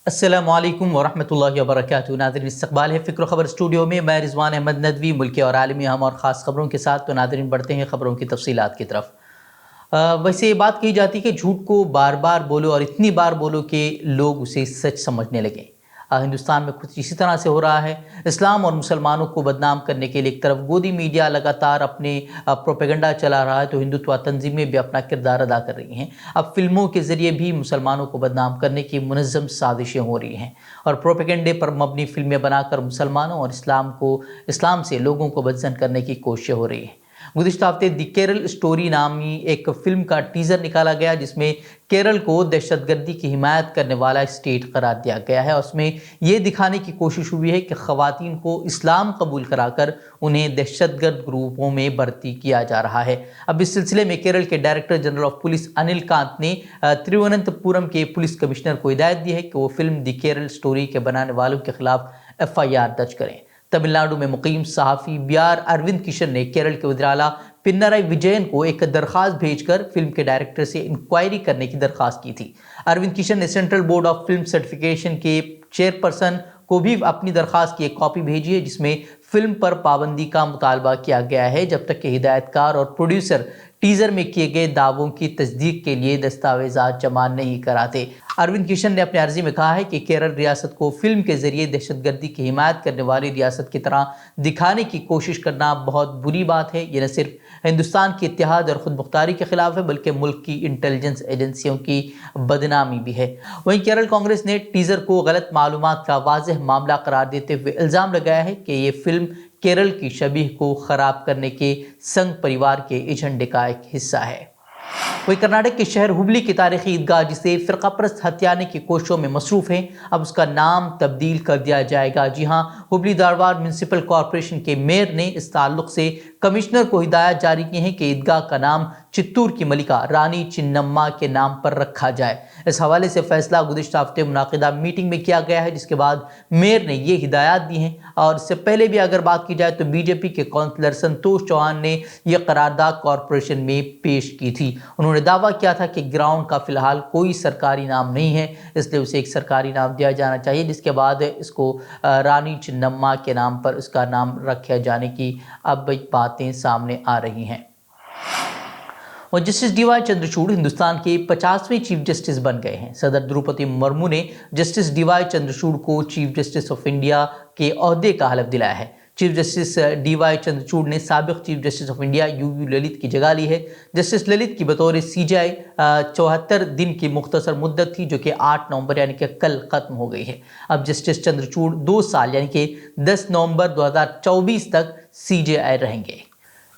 अस्सलामु अलैकुम वरहमतुल्लाहि वबरकातुहू। नाज़रीन, इस्तक़बाल है फ़िक्र ख़बर स्टूडियो में। मैं रिज़वान अहमद नदवी मुल्की और आलमी अहम और ख़ास ख़बरों के साथ। तो नाज़रीन, बढ़ते हैं ख़बरों की तफ़सीलात की तरफ। वैसे ये बात कही जाती है कि झूठ को बार बार बोलो और इतनी बार बोलो कि लोग उसे सच समझने लगें। हिंदुस्तान में कुछ इसी तरह से हो रहा है। इस्लाम और मुसलमानों को बदनाम करने के लिए एक तरफ गोदी मीडिया लगातार अपने प्रोपेगेंडा चला रहा है, तो हिंदुत्व तंजीमें भी अपना किरदार अदा कर रही हैं। अब फिल्मों के ज़रिए भी मुसलमानों को बदनाम करने की मुनज़्ज़म साजिशें हो रही हैं और प्रोपेगेंडे पर मबनी फिल्में बनाकर मुसलमानों और इस्लाम से लोगों को बदज़न करने की कोशिश हो रही है। गुज़िश्ता हफ़्ते द केरल स्टोरी नामी एक फ़िल्म का टीज़र निकाला गया, जिसमें केरल को दहशतगर्दी की हिमायत करने वाला स्टेट करार दिया गया है और उसमें ये दिखाने की कोशिश हुई है कि ख़वातीन को इस्लाम कबूल कराकर उन्हें दहशतगर्द ग्रुपों में भर्ती किया जा रहा है। अब इस सिलसिले में केरल के director general of police Anil Kant ने तिरुवनंतपुरम के पुलिस कमिश्नर को हिदायत दी है कि वो फिल्म द केरल स्टोरी के बनाने वालों के खिलाफ FIR दर्ज करें। तमिलनाडु में मुकीम सहाफ़ी BR अरविंद किशन ने केरल के वज़ीर आला पिनराई विजयन को एक दरख्वास्त भेजकर फिल्म के डायरेक्टर से इंक्वायरी करने की दरख्वास्त की थी। अरविंद किशन ने central board of film certification के चेयरपर्सन को भी अपनी दरख्वास्त की एक कॉपी भेजी है, जिसमें फिल्म पर पाबंदी का मुतालबा किया गया है जब तक कि हिदायतकार और प्रोड्यूसर टीज़र में किए गए दावों की तस्दीक के लिए दस्तावेज़ात जमा नहीं कराते। अरविंद किशन ने अपने अर्जी में कहा है कि केरल रियासत को फिल्म के ज़रिए दहशतगर्दी की हिमायत करने वाली रियासत की तरह दिखाने की कोशिश करना बहुत बुरी बात है। ये न सिर्फ हिंदुस्तान की इत्तेहाद और ख़ुद मुख्तारी के ख़िलाफ़ है, बल्कि मुल्क की इंटेलिजेंस एजेंसियों की बदनामी भी है। वहीं केरल कांग्रेस ने टीज़र को गलत मालूमात का वाज़ेह मामला करार देते हुए इल्ज़ाम लगाया है कि ये फिल्म केरल की शबीह को ख़राब करने के संघ परिवार के एजेंडे का एक हिस्सा है। वही कर्नाटक के शहर हुबली की तारीखी ईदगाह, जिसे फ़िरक़ापरस्त हथियाने की कोशिशों में मसरूफ़ है, अब उसका नाम तब्दील कर दिया जाएगा। जी हाँ, हुबली धारवाड़ म्यूनसिपल कॉरपोरेशन के मेयर ने इस ताल्लुक़ से कमिश्नर को हिदायत जारी की है कि ईदगाह का नाम चित्तूर की मलिका रानी चिन्नम्मा के नाम पर रखा जाए। इस हवाले से फैसला गुज़िश्ता हफ्ते मुनाक़िदा मीटिंग में किया गया है, जिसके बाद मेयर ने ये हिदायत दी हैं। और इससे पहले भी अगर बात की जाए तो BJP के काउंसलर संतोष चौहान ने यह करारदाद कॉरपोरेशन में पेश की थी। उन्होंने दावा किया था कि ग्राउंड का फ़िलहाल कोई सरकारी नाम नहीं है, इसलिए उसे एक सरकारी नाम दिया जाना चाहिए, जिसके बाद इसको रानी चिन्नम्मा के नाम पर उसका नाम रखे जाने की अब बातें सामने आ रही हैं। और जस्टिस DY चंद्रचूड़ हिंदुस्तान के 50वें चीफ जस्टिस बन गए हैं। सदर द्रौपदी मुर्मू ने जस्टिस DY चंद्रचूड़ को चीफ जस्टिस ऑफ इंडिया के ओहदे का हलफ दिलाया है। चीफ जस्टिस DY चंद्रचूड़ ने साबिक chief justice of India UU Lalit की जगह ली है। जस्टिस ललित की बतौर CJI 74 दिन की मुख्तसर मुद्दत थी, जो कि 8 नवंबर यानी कि कल ख़त्म हो गई है। अब जस्टिस चंद्रचूड़ 2 साल यानी कि 10 नवंबर 2024 तक CJI रहेंगे।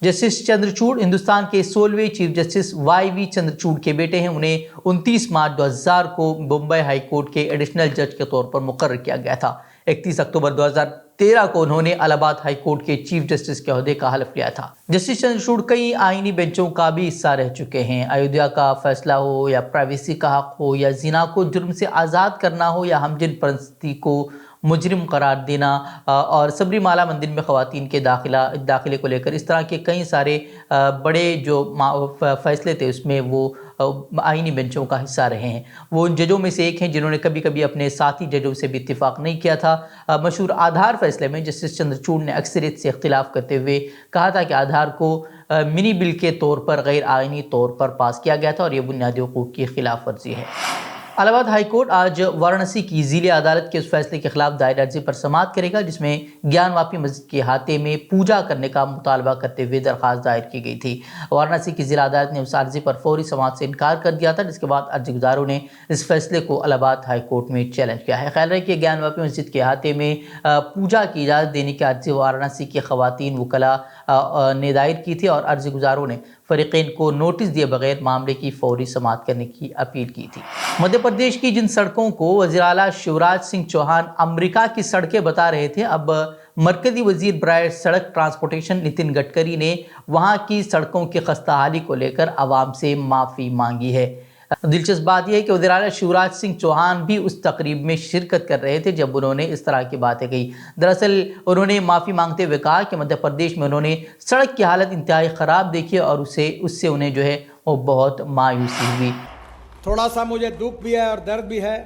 जस्टिस चंद्रचूड़ हिंदुस्तान के 16वें चीफ जस्टिस YV चंद्रचूड़ के बेटे हैं। उन्हें 29 मार्च 2000 को मुंबई हाई कोर्ट के एडिशनल जज के तौर पर मुकर्रर किया गया था। 31 अक्टूबर 2013 को उन्होंने इलाहाबाद हाई कोर्ट के चीफ जस्टिस के ओहदे का हलफ लिया था। जस्टिस चंद्रचूड़ कई आईनी बेंचों का भी हिस्सा रह चुके हैं। अयोध्या का फैसला हो या प्राइवेसी का हक हो या जिना को जुर्म से आज़ाद करना हो या हमजिन परस्ती को मुजरिम करार देना और सबरीमाला मंदिर में ख़वातीन के दाखिले को लेकर इस तरह के कई सारे बड़े जो फैसले थे, उसमें वो आईनी बेंचों का हिस्सा रहे हैं। वो उन जजों में से एक हैं जिन्होंने कभी कभी अपने साथी जजों से भी इत्तिफाक नहीं किया था। मशहूर आधार फैसले में जस्टिस चंद्रचूड़ ने अक्सरियत से इख्तिलाफ करते हुए कहा था कि आधार को मिनी बिल के तौर पर गैर आईनी तौर पर पास किया गया था और ये बुनियादी हुकूक की खिलाफ वर्जी है। इलाहाबाद हाई कोर्ट आज वाराणसी की ज़िले अदालत के उस फैसले के खिलाफ दायर अर्जी पर समाअत करेगा, जिसमें ज्ञानवापी मस्जिद के अहाते में पूजा करने का मुतालबा करते हुए दरख्वास्त दायर की गई थी। वाराणसी की ज़िला अदालत ने उस अर्जी पर फौरी समाअत से इनकार कर दिया था, जिसके बाद अर्जी गुजारों ने इस फैसले को इलाहाबाद हाई कोर्ट में चैलेंज किया है। ख्याल रहे कि ज्ञानवापी मस्जिद के अहाते में पूजा की इजाज़त देने की अर्जी वाराणसी की ख़वातीन वकला ने दायर की थी और अर्जी गुजारों ने फरीक़ैन को नोटिस दिए बगैर मामले की फौरी समाअत करने की अपील की थी। मध्य प्रदेश की जिन सड़कों को वज़ीर आला शिवराज सिंह चौहान अमेरिका की सड़कें बता रहे थे, अब मरकज़ी वज़ीर बराए सड़क ट्रांसपोर्टेशन नितिन गडकरी ने वहाँ की सड़कों की खस्ताहाली को लेकर आवाम से माफ़ी मांगी है। दिलचस्प बात यह है कि वज़ीर आला शिवराज सिंह चौहान भी उस तकरीब में शिरकत कर रहे थे जब उन्होंने इस तरह की बातें कही। दरअसल उन्होंने माफ़ी मांगते हुए कहा कि मध्य प्रदेश में उन्होंने सड़क की हालत इंतहाई ख़राब देखी और उससे उन्हें जो है वो बहुत मायूसी हुई। थोड़ा सा मुझे दुख भी है और दर्द भी है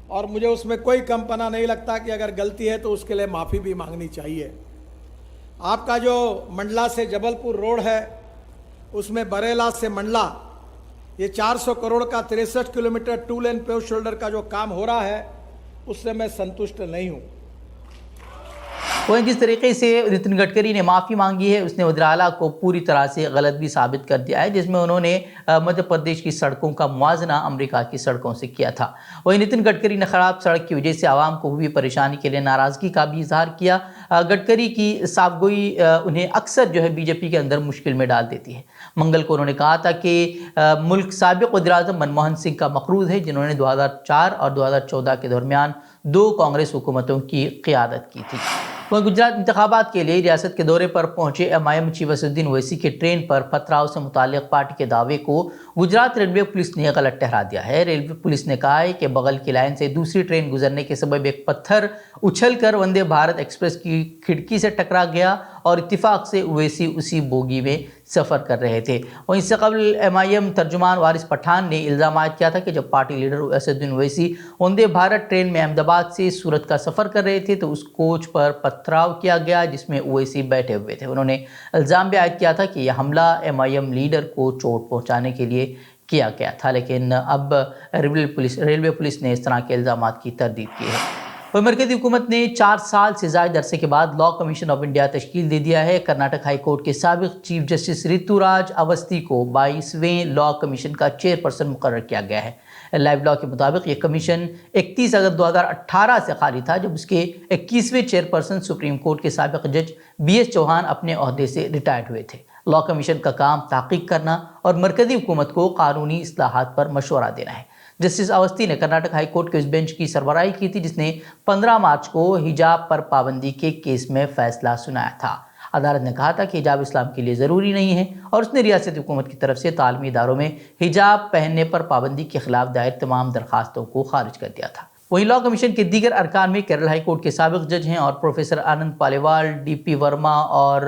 اور مجھے اس میں کوئی کم پناہ نہیں لگتا کہ اگر غلطی ہے تو اس کے لیے معافی بھی مانگنی چاہیے۔ آپ کا جو منڈلا سے جبل پور روڈ ہے، اس میں بریلا سے منڈلا یہ 400 کروڑ کا 63 کلومیٹر 2 لین پیو شولڈر کا جو کام ہو رہا ہے، اس سے میں سنتشٹ نہیں ہوں۔ وہ جس طریقے سے نتن گڈکری نے معافی مانگی ہے، اس نے وزیر اعلیٰ کو پوری طرح سے غلط بھی ثابت کر دیا ہے، جس میں انہوں نے مدھیہ پردیش کی سڑکوں کا موازنہ امریکہ کی سڑکوں سے کیا تھا۔ وہیں نتن گڈکری نے خراب سڑک کی وجہ سے عوام کو ہوئی پریشانی کے لیے ناراضگی کا بھی اظہار کیا۔ گڈکری کی صاف گوئی انہیں اکثر بی جے پی کے اندر مشکل میں ڈال دیتی ہے۔ منگل کو انہوں نے کہا تھا کہ ملک سابق وزیر اعظم منموہن سنگھ کا مقروض ہے، جنہوں نے 2004 اور 2014 کے درمیان 2 کانگریس حکومتوں کی قیادت کی تھی۔ وہ گجرات انتخابات کے لیے ریاست کے دورے پر پہنچے ایم چیف اسد الدین اویسی کے ٹرین پر پتھراؤ سے متعلق پارٹی کے دعوے کو گجرات ریلوے پولیس نے غلط ٹھہرا دیا ہے۔ ریلوے پولیس نے کہا ہے کہ بغل کی لائن سے دوسری ٹرین گزرنے کے سبب ایک پتھر اچھل کر وندے بھارت ایکسپریس کی کھڑکی سے ٹکرا گیا اور اتفاق سے اویسی اسی بوگی میں سفر کر رہے تھے۔ اور اس سے قبل ایم ترجمان وارث پٹھان نے الزام عائد کیا تھا کہ جب پارٹی لیڈر اسد الدین اویسی وندے بھارت ٹرین میں احمد آباد سے سورت کا سفر کر رہے تھے تو اس کوچ پر پتھراؤ کیا گیا جس میں اویسی بیٹھے ہوئے تھے۔ انہوں نے الزام بھی عائد کیا تھا کہ یہ حملہ ایم لیڈر کو چوٹ پہنچانے کے لیے کیا گیا تھا، لیکن اب ریلوے پولیس نے اس طرح کے الزامات کی تردید کی ہے۔ اور مرکزی حکومت نے 4 سال سے زائد عرصے کے بعد لاء کمیشن آف انڈیا تشکیل دے دیا ہے۔ کرناٹک ہائی کورٹ کے سابق چیف جسٹس ریتو راج اوستھی کو 22ویں لاء کمیشن کا چیئرپرسن مقرر کیا گیا ہے۔ لائیو لاء کے مطابق یہ کمیشن 31 اگست 2018 سے خالی تھا، جب اس کے 21ویں چیئرپرسن سپریم کورٹ کے سابق جج BS چوہان اپنے عہدے سے ریٹائرڈ ہوئے تھے۔ لاء کمیشن کا کام تحقیق کرنا اور مرکزی حکومت کو قانونی اصلاحات پر مشورہ دینا ہے۔ جسٹس اوستھی نے کرناٹک ہائی کورٹ کے اس بینچ کی سربراہی کی تھی جس نے 15 مارچ کو حجاب پر پابندی کے کیس میں فیصلہ سنایا تھا۔ عدالت نے کہا تھا کہ حجاب اسلام کے لیے ضروری نہیں ہے اور اس نے ریاستی حکومت کی طرف سے تعلیمی اداروں میں حجاب پہننے پر پابندی کے خلاف دائر تمام درخواستوں کو خارج کر دیا تھا۔ وہیں لاء کمیشن کے دیگر ارکان میں کیرل ہائی کورٹ کے سابق جج ہیں اور پروفیسر آنند پالیوال، DP ورما اور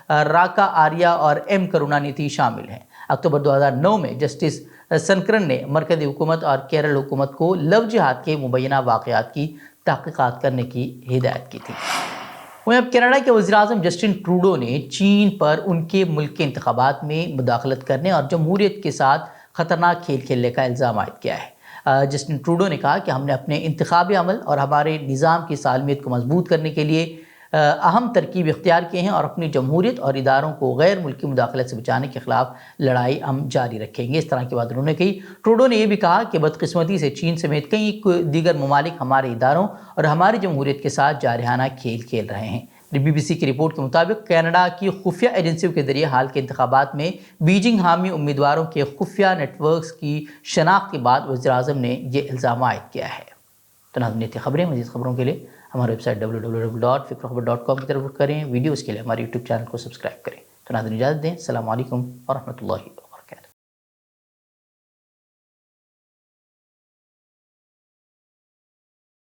راکا آریا اور M کرونانیتھی شامل ہیں۔ اکتوبر 2009 میں جسٹس سنکرن نے مرکزی حکومت اور کیرل حکومت کو لو جہاد کے مبینہ واقعات کی تحقیقات کرنے کی ہدایت کی تھی۔ وہیں اب کینیڈا کے وزیر اعظم جسٹن ٹروڈو نے چین پر ان کے ملک کے انتخابات میں مداخلت کرنے اور جمہوریت کے ساتھ خطرناک کھیل کھیلنے کا الزام عائد کیا ہے۔ جسٹن ٹروڈو نے کہا کہ ہم نے اپنے انتخابی عمل اور ہمارے نظام کی سالمیت کو مضبوط کرنے کے لیے اہم ترکیب اختیار کیے ہیں اور اپنی جمہوریت اور اداروں کو غیر ملکی مداخلت سے بچانے کے خلاف لڑائی ہم جاری رکھیں گے۔ اس طرح کی بات انہوں نے کہی۔ ٹروڈو نے یہ بھی کہا کہ بدقسمتی سے چین سمیت کئی دیگر ممالک ہمارے اداروں اور ہماری جمہوریت کے ساتھ جارحانہ کھیل کھیل رہے ہیں۔ BBC کی رپورٹ کے مطابق کینیڈا کی خفیہ ایجنسیوں کے ذریعے حال کے انتخابات میں بیجنگ حامی امیدواروں کے خفیہ نیٹ ورکس کی شناخت کے بعد وزیر اعظم نے یہ الزام عائد کیا ہے۔ تو ناظرین، یہ تھی خبریں۔ مزید خبروں کے لیے ہماری ویب سائٹ www.fikrokhabar.com کی طرف رخ کریں۔ ویڈیوز کے لیے ہمارے YouTube چینل کو سبسکرائب کریں۔ تو ناظرین اجازت دیں۔ السلام علیکم ورحمۃ اللہ۔